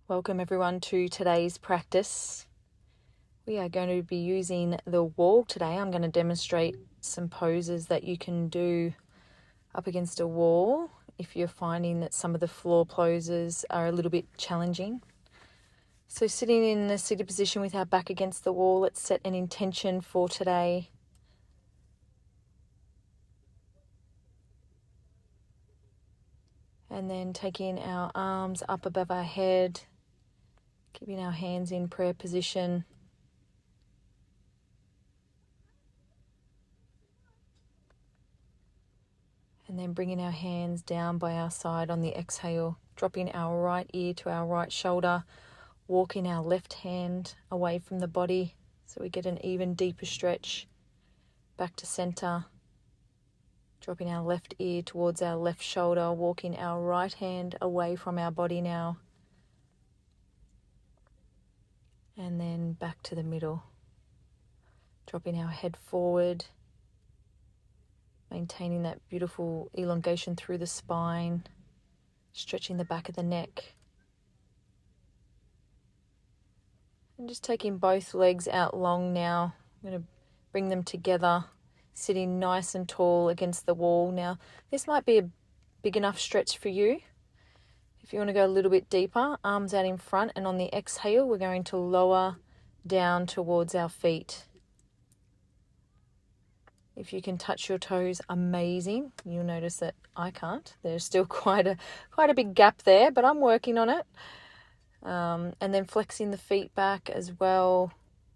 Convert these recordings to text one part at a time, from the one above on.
Welcome everyone to today's practice. We are going to be using the wall today. I'm going to demonstrate some poses that you can do up against a wall if you're finding that some of the floor poses are a little bit challenging. So sitting in a seated position with our back against the wall, let's set an intention for today. And then taking our arms up above our head, keeping our hands in prayer position. And then bringing our hands down by our side on the exhale, dropping our right ear to our right shoulder, walking our left hand away from the body so we get an even deeper stretch. Back to center, dropping our left ear towards our left shoulder, walking our right hand away from our body now. And then back to the middle, dropping our head forward, maintaining that beautiful elongation through the spine, stretching the back of the neck. And just taking both legs out long now. I'm going to bring them together, sitting nice and tall against the wall. Now, this might be a big enough stretch for you. If you want to go a little bit deeper, arms out in front, and on the exhale, we're going to lower down towards our feet. If you can touch your toes, amazing. You'll notice that I can't. There's still quite a big gap there, but I'm working on it. And then flexing the feet back as well,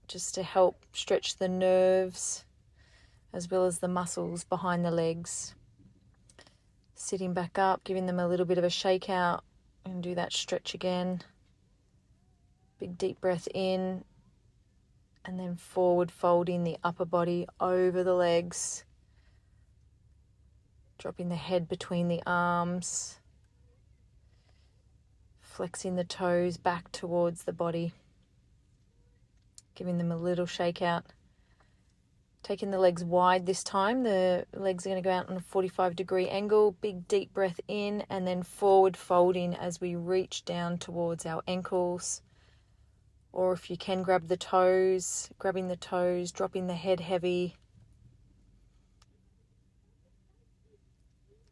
just to help stretch the nerves as well as the muscles behind the legs. Sitting back up, giving them a little bit of a shake out, and do that stretch again. Big deep breath in, and then forward folding the upper body over the legs, dropping the head between the arms, flexing the toes back towards the body, giving them a little shake out. Taking the legs wide this time. The legs are going to go out on a 45-degree angle. Big deep breath in, and then forward folding as we reach down towards our ankles. Or if you can, grab the toes, grabbing the toes, dropping the head heavy.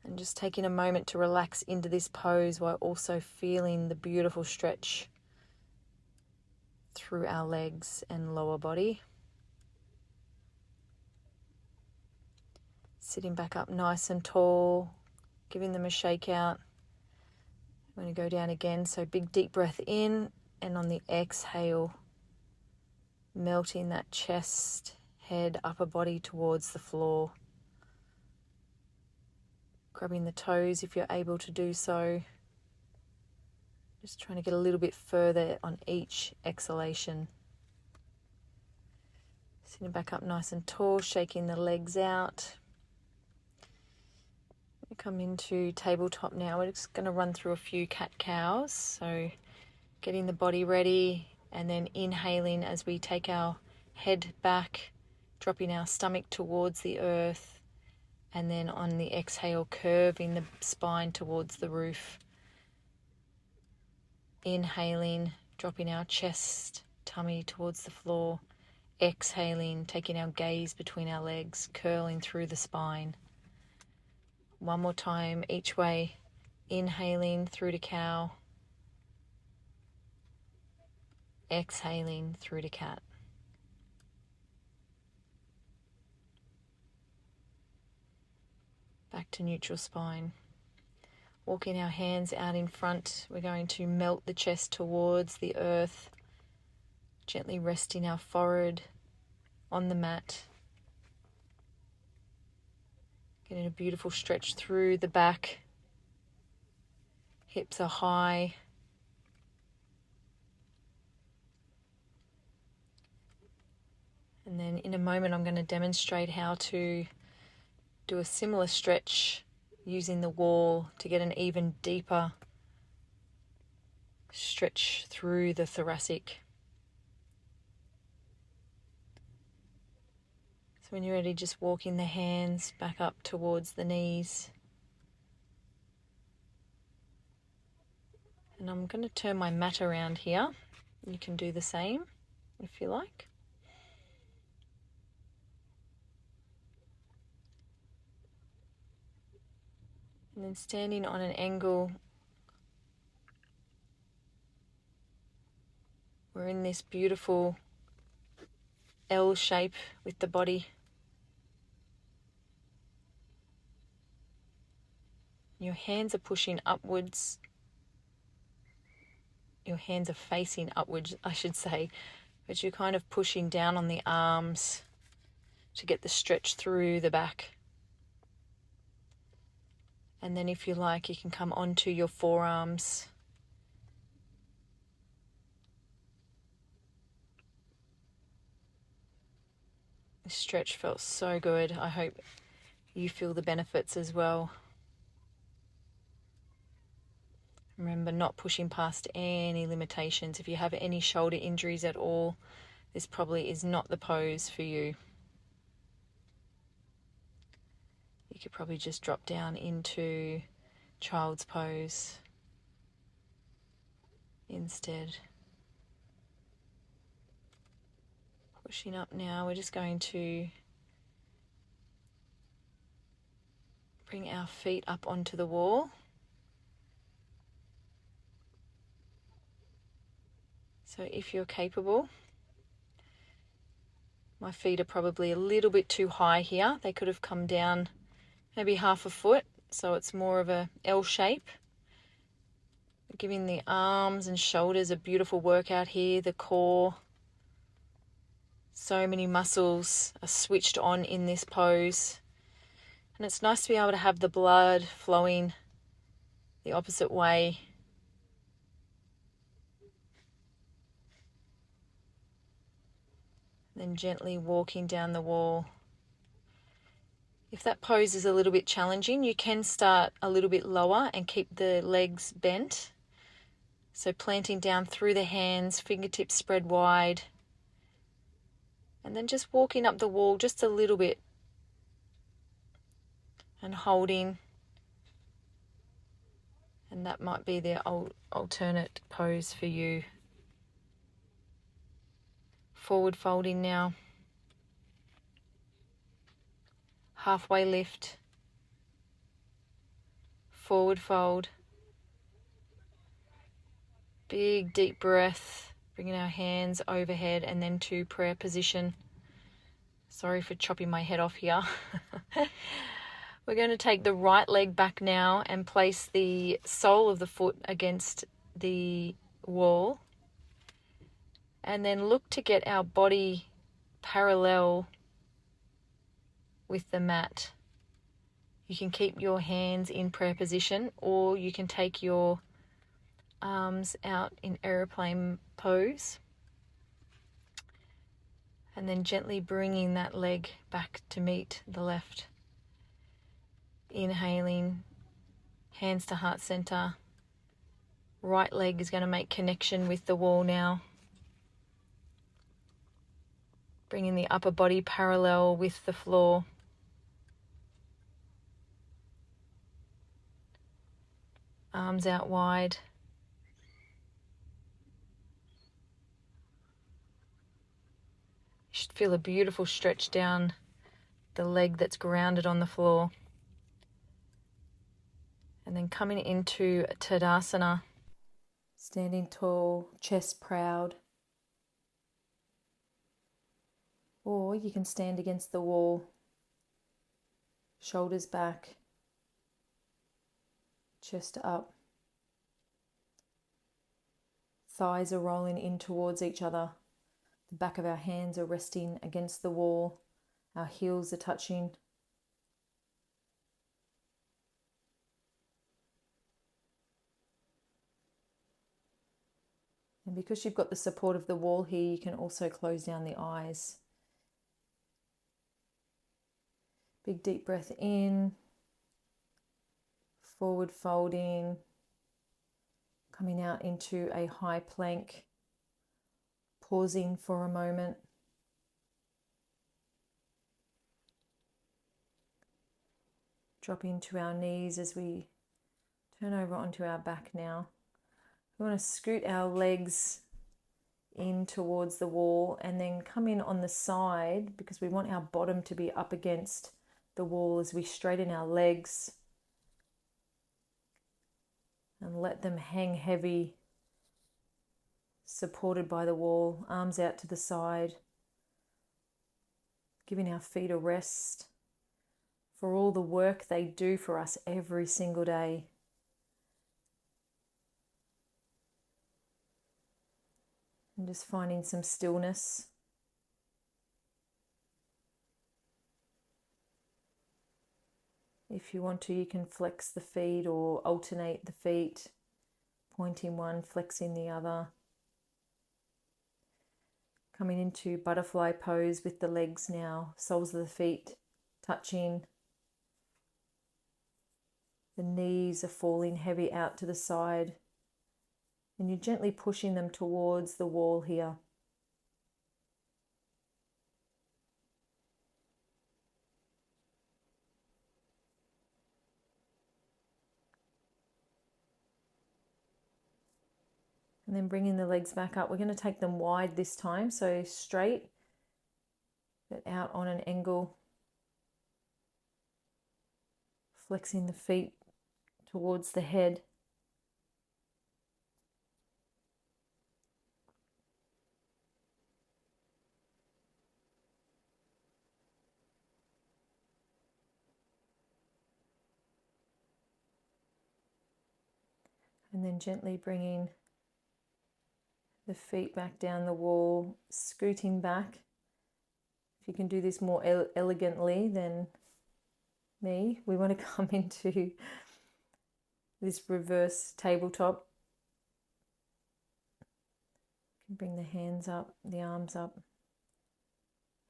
And just taking a moment to relax into this pose while also feeling the beautiful stretch through our legs and lower body. Sitting back up nice and tall, giving them a shake out. I'm going to go down again, so big deep breath in, and on the exhale, melting that chest, head, upper body towards the floor. Grabbing the toes if you're able to do so. Just trying to get a little bit further on each exhalation. Sitting back up nice and tall, shaking the legs out. Come into tabletop now. We're just going to run through a few cat-cows. So getting the body ready, and then inhaling as we take our head back, dropping our stomach towards the earth, and then on the exhale, curving the spine towards the roof. Inhaling, dropping our chest, tummy towards the floor. Exhaling, taking our gaze between our legs, curling through the spine. One more time each way. Inhaling through to cow. Exhaling through to cat. Back to neutral spine. Walking our hands out in front, we're going to melt the chest towards the earth, gently resting our forehead on the mat. Getting a beautiful stretch through the back. Hips are high. And then in a moment, I'm going to demonstrate how to do a similar stretch using the wall to get an even deeper stretch through the thoracic. So when you're ready, just walking the hands back up towards the knees. And I'm going to turn my mat around here. You can do the same if you like. And then standing on an angle, we're in this beautiful L shape with the body. Your hands are pushing upwards. Your hands are facing upwards, I should say, but you're kind of pushing down on the arms to get the stretch through the back. And then if you like, you can come onto your forearms. This stretch felt so good. I hope you feel the benefits as well. Remember, not pushing past any limitations. If you have any shoulder injuries at all, this probably is not the pose for you. You could probably just drop down into child's pose instead. Pushing up now, we're just going to bring our feet up onto the wall. So if you're capable, my feet are probably a little bit too high here. They could have come down maybe half a foot, so it's more of a L shape. Giving the arms and shoulders a beautiful workout here, the core. So many muscles are switched on in this pose. And it's nice to be able to have the blood flowing the opposite way. Then gently walking down the wall. If that pose is a little bit challenging, you can start a little bit lower and keep the legs bent. So planting down through the hands, fingertips spread wide. And then just walking up the wall just a little bit. And holding. And that might be the alternate pose for you. Forward folding now. Halfway lift. Forward fold. Big deep breath. Bringing our hands overhead and then to prayer position. Sorry for chopping my head off here. We're going to take the right leg back now and place the sole of the foot against the wall. And then look to get our body parallel with the mat. You can keep your hands in prayer position, or you can take your arms out in aeroplane pose. And then gently bringing that leg back to meet the left. Inhaling, hands to heart center. Right leg is going to make connection with the wall now. Bringing the upper body parallel with the floor. Arms out wide. You should feel a beautiful stretch down the leg that's grounded on the floor. And then coming into Tadasana. Standing tall, chest proud. Or you can stand against the wall. Shoulders back. Chest up. Thighs are rolling in towards each other. The back of our hands are resting against the wall. Our heels are touching. And because you've got the support of the wall here, you can also close down the eyes. Big deep breath in. Forward folding. Coming out into a high plank. Pausing for a moment. Dropping to our knees as we turn over onto our back now. We want to scoot our legs in towards the wall and then come in on the side, because we want our bottom to be up against the wall as we straighten our legs and let them hang heavy, supported by the wall, arms out to the side, giving our feet a rest for all the work they do for us every single day. And just finding some stillness. If you want to, you can flex the feet or alternate the feet, pointing one, flexing the other. Coming into butterfly pose with the legs now, soles of the feet touching. The knees are falling heavy out to the side. And you're gently pushing them towards the wall here. And then bringing the legs back up. We're going to take them wide this time, so straight, but out on an angle. Flexing the feet towards the head. And then gently bringing the feet back down the wall, scooting back. If you can do this more elegantly than me, we want to come into this reverse tabletop. You can bring the hands up, the arms up.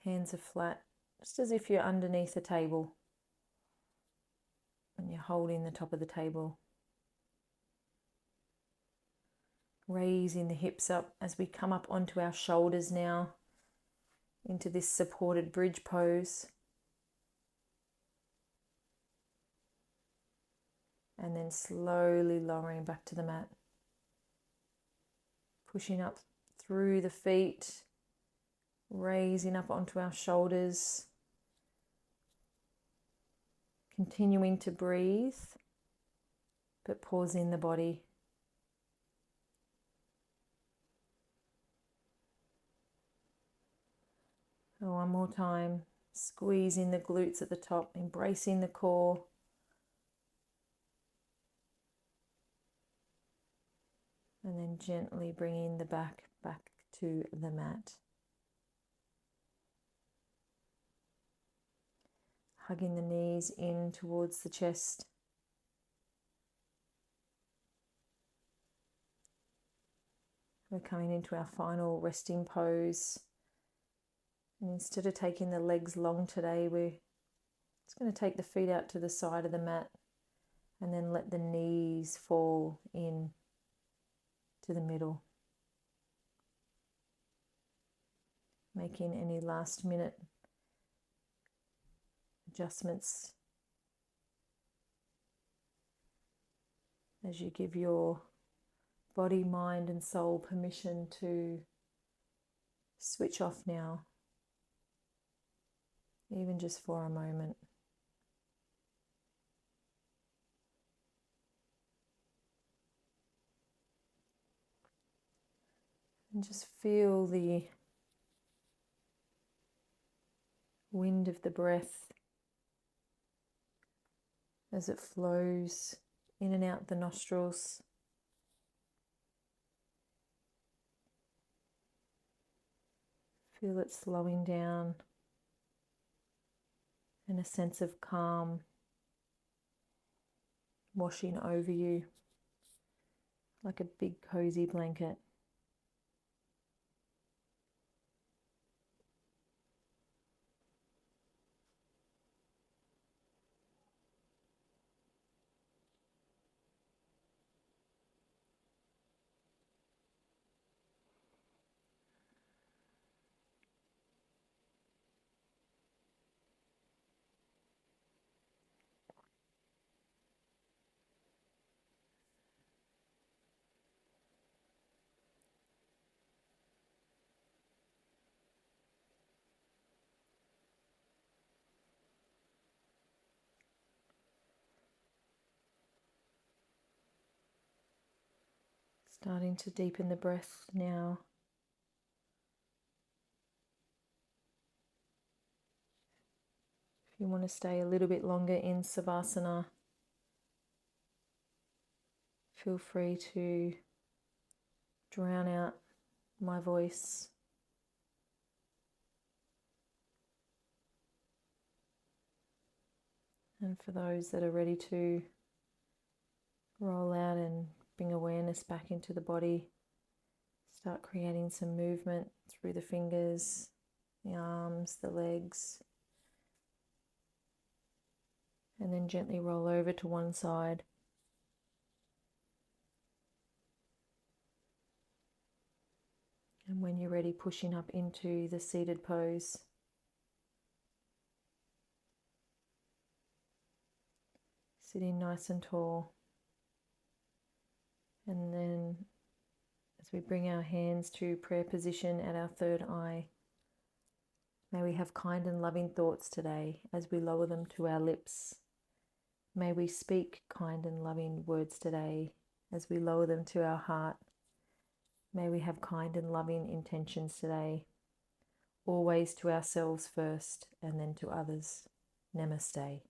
Hands are flat, just as if you're underneath a table and you're holding the top of the table. Raising the hips up as we come up onto our shoulders now, into this supported bridge pose. And then slowly lowering back to the mat. Pushing up through the feet, raising up onto our shoulders. Continuing to breathe, but pausing the body. One more time, squeezing the glutes at the top, embracing the core. And then gently bringing the back to the mat. Hugging the knees in towards the chest. We're coming into our final resting pose. And instead of taking the legs long today, we're just going to take the feet out to the side of the mat and then let the knees fall in to the middle. Making any last minute adjustments as you give your body, mind and soul permission to switch off now, even just for a moment. And just feel the wind of the breath as it flows in and out the nostrils. Feel it slowing down and a sense of calm washing over you like a big cozy blanket. Starting to deepen the breath now. If you want to stay a little bit longer in Savasana, feel free to drown out my voice. And for those that are ready to roll out and bring awareness back into the body, start creating some movement through the fingers, the arms, the legs. And then gently roll over to one side. And when you're ready, pushing up into the seated pose. Sitting nice and tall. And then as we bring our hands to prayer position at our third eye, may we have kind and loving thoughts today as we lower them to our lips. May we speak kind and loving words today as we lower them to our heart. May we have kind and loving intentions today, always to ourselves first and then to others. Namaste.